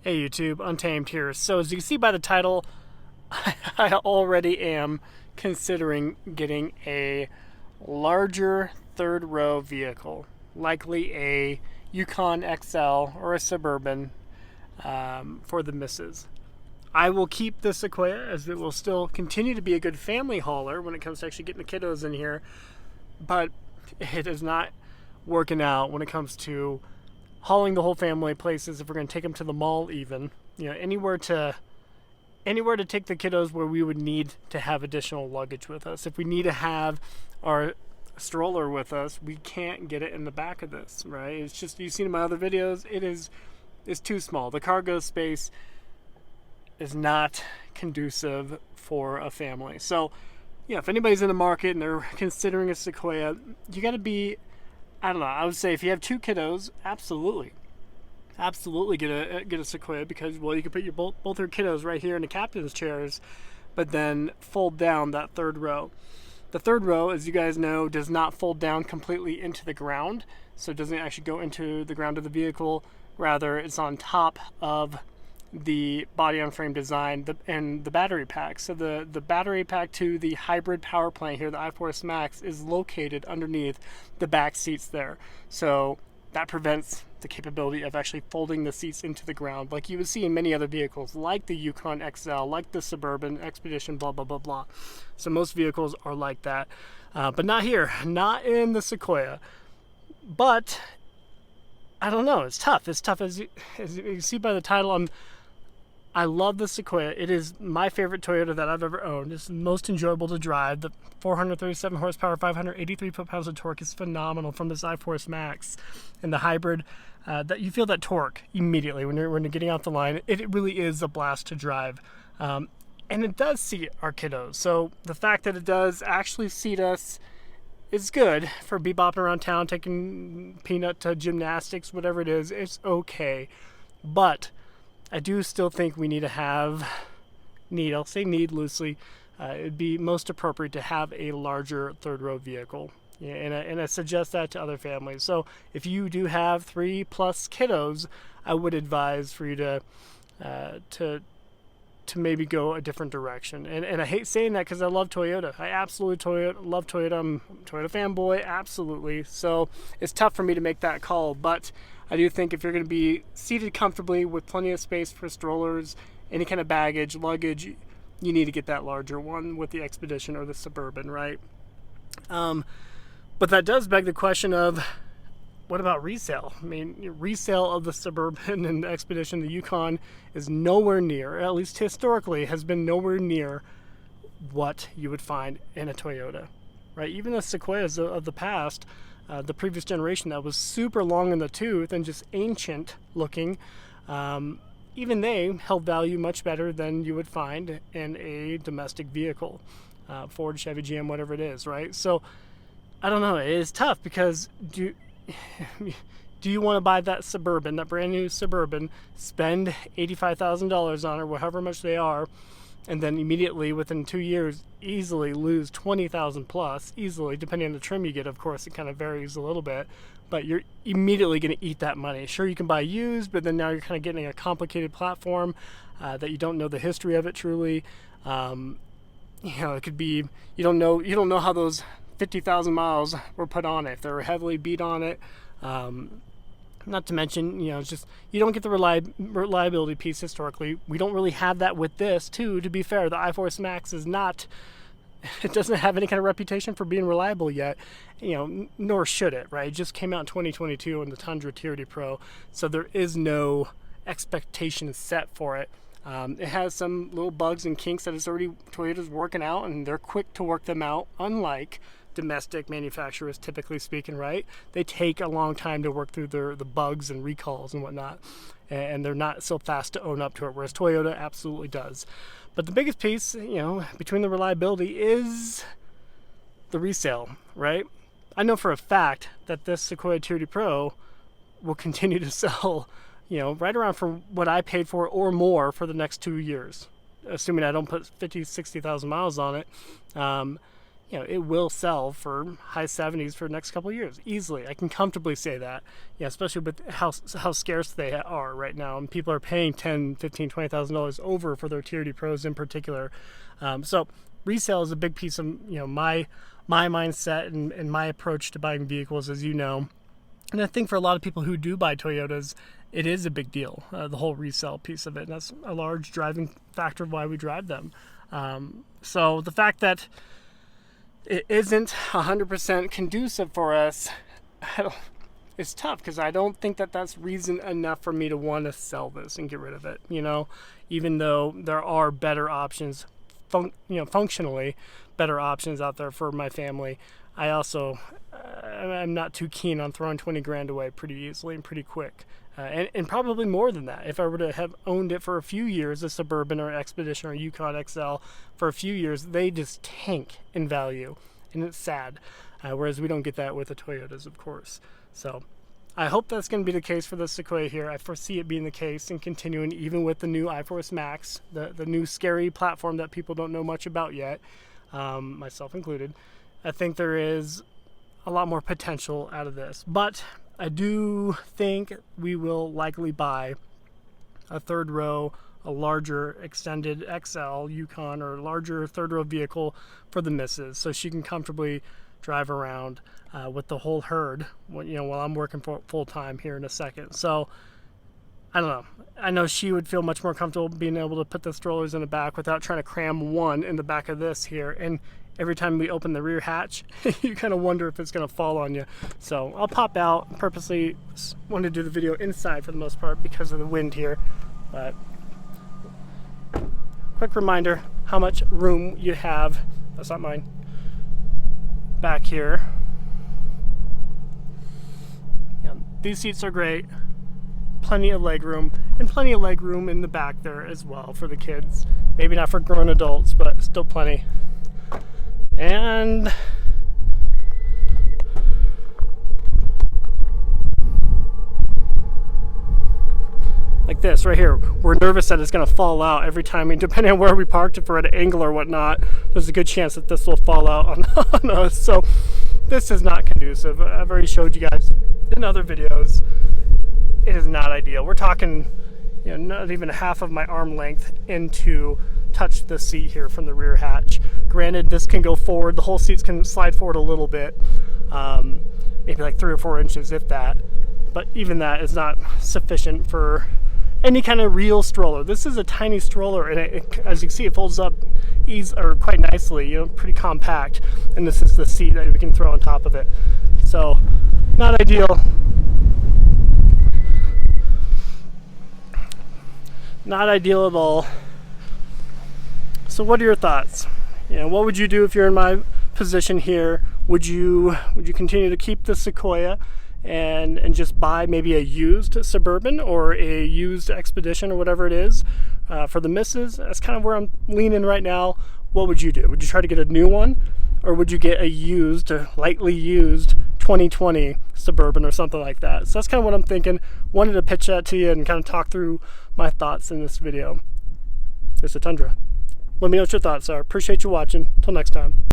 Hey YouTube, Untamed here. So as you can see by the title, I already am considering getting a larger third row vehicle, likely a Yukon XL or a Suburban for the missus. I will keep the Sequoia as it will still continue to be a good family hauler when it comes to actually getting the kiddos in here, but it is not working out when it comes to hauling the whole family places. If we're going to take them to the mall, even anywhere to take the kiddos where we would need to have additional luggage with us. If we need to have our stroller with us, we can't get it in the back of this, right? It's just, you've seen in my other videos, it's too small. The cargo space is not conducive for a family. So if anybody's in the market and they're considering a Sequoia, you got to be, I don't know, I would say if you have two kiddos, absolutely get a Sequoia, because, well, you can put your both your kiddos right here in the captain's chairs, but then fold down that third row. The third row, as you guys know, does not fold down completely into the ground, so it doesn't actually go into the ground of the vehicle. Rather, it's on top of the body-on-frame design and the battery pack. So the battery pack to the hybrid power plant here, the iForce Max, is located underneath the back seats there. So that prevents the capability of actually folding the seats into the ground like you would see in many other vehicles, like the Yukon XL, like the Suburban, Expedition, blah, blah, blah, blah. So most vehicles are like that, but not here, not in the Sequoia. But I don't know, it's tough. It's tough, as you can see by the title. I love the Sequoia. It is my favorite Toyota that I've ever owned. It's most enjoyable to drive. The 437 horsepower, 583 foot-pounds of torque is phenomenal from this iForce Max. And the hybrid, that you feel that torque immediately when you're getting off the line. It really is a blast to drive. And it does seat our kiddos. So the fact that it does actually seat us is good for bebopping around town, taking Peanut to gymnastics, whatever it is. It's okay. But I do still think we need to have, I'll say need loosely, it'd be most appropriate to have a larger third row vehicle. Yeah, and I suggest that to other families. So if you do have 3+ kiddos, I would advise for you to maybe go a different direction. And I hate saying that because I love Toyota. I absolutely love Toyota. I'm a Toyota fanboy, absolutely. So it's tough for me to make that call, but I do think if you're going to be seated comfortably with plenty of space for strollers, any kind of baggage, luggage, you need to get that larger one with the Expedition or the Suburban, right? But that does beg the question of, what about resale? I mean, resale of the Suburban and the Expedition, the Yukon, is nowhere near, at least historically, has been nowhere near what you would find in a Toyota, right? Even the Sequoias of the past, the previous generation that was super long in the tooth and just ancient looking, even they held value much better than you would find in a domestic vehicle, Ford, Chevy, GM, whatever it is, right? So I don't know, it is tough, because do you want to buy that Suburban, that brand new Suburban, spend $85,000 on it, or however much they are, and then immediately within 2 years easily lose 20,000 plus, easily, depending on the trim you get? Of course, it kind of varies a little bit, but you're immediately going to eat that money. Sure, you can buy used, but then now you're kind of getting a complicated platform that you don't know the history of it truly. It could be, you don't know how those 50,000 miles were put on it, if they were heavily beat on it. Not to mention, it's just, you don't get the reliability piece historically. We don't really have that with this, too, to be fair. The iForce Max is not, it doesn't have any kind of reputation for being reliable yet, nor should it, right? It just came out in 2022 in the Tundra TRD Pro, so there is no expectation set for it. It has some little bugs and kinks that Toyota's working out, and they're quick to work them out, unlike domestic manufacturers, typically speaking, right? They take a long time to work through the bugs and recalls and whatnot, and they're not so fast to own up to it, whereas Toyota absolutely does. But the biggest piece, between the reliability, is the resale, right? I know for a fact that this Sequoia TRD Pro will continue to sell, right around for what I paid for or more for the next 2 years, assuming I don't put 50,000, 60,000 miles on it. you know, it will sell for high 70s for the next couple of years easily. I can comfortably say that, yeah, especially with how scarce they are right now, and people are paying $10,000, $15,000, $20,000 over for their TRD Pros in particular. So resale is a big piece of, you know, my mindset and my approach to buying vehicles, as you know. And I think for a lot of people who do buy Toyotas, it is a big deal, the whole resale piece of it. And that's a large driving factor of why we drive them. So the fact that it isn't 100% conducive for us, it's tough, because I don't think that that's reason enough for me to want to sell this and get rid of it, you know, even though there are better options, functionally better options out there for my family. I also, I'm not too keen on throwing 20 grand away pretty easily and pretty quick. And probably more than that. If I were to have owned it for a few years, a Suburban or Expedition or Yukon XL, for a few years, they just tank in value, and it's sad. Whereas we don't get that with the Toyotas, of course. So I hope that's going to be the case for the Sequoia here. I foresee it being the case and continuing even with the new iForce Max, the new scary platform that people don't know much about yet, myself included. I think there is a lot more potential out of this. But I do think we will likely buy a third row, a larger extended XL Yukon or larger third row vehicle for the missus, so she can comfortably drive around with the whole herd, while I'm working full time here in a second. So I don't know. I know she would feel much more comfortable being able to put the strollers in the back without trying to cram one in the back of this here. And every time we open the rear hatch, you kind of wonder if it's going to fall on you. So I'll pop out. Purposely wanted to do the video inside for the most part because of the wind here. But quick reminder how much room you have. That's not mine. Back here. Yeah, these seats are great. Plenty of leg room, and plenty of leg room in the back there as well for the kids. Maybe not for grown adults, but still plenty. And like this right here, we're nervous that it's going to fall out every time. I mean, depending on where we parked, if we're at an angle or whatnot, there's a good chance that this will fall out on us. So this is not conducive. I've already showed you guys in other videos. It is not ideal. We're talking, not even half of my arm length into touch the seat here from the rear hatch. Granted, this can go forward. The whole seats can slide forward a little bit, maybe like 3 or 4 inches, if that. But even that is not sufficient for any kind of real stroller. This is a tiny stroller, and as you can see, it folds up quite nicely. Pretty compact. And this is the seat that we can throw on top of it. So, not ideal. Not ideal at all. So what are your thoughts? What would you do if you're in my position here? Would you continue to keep the Sequoia and just buy maybe a used Suburban or a used Expedition or whatever it is for the missus? That's kind of where I'm leaning right now. What would you do? Would you try to get a new one, or would you get a lightly used 2020 Suburban or something like that? So that's kind of what I'm thinking. Wanted to pitch that to you and kind of talk through my thoughts in this video. There's a Tundra. Let me know what your thoughts are. Appreciate you watching. Till next time.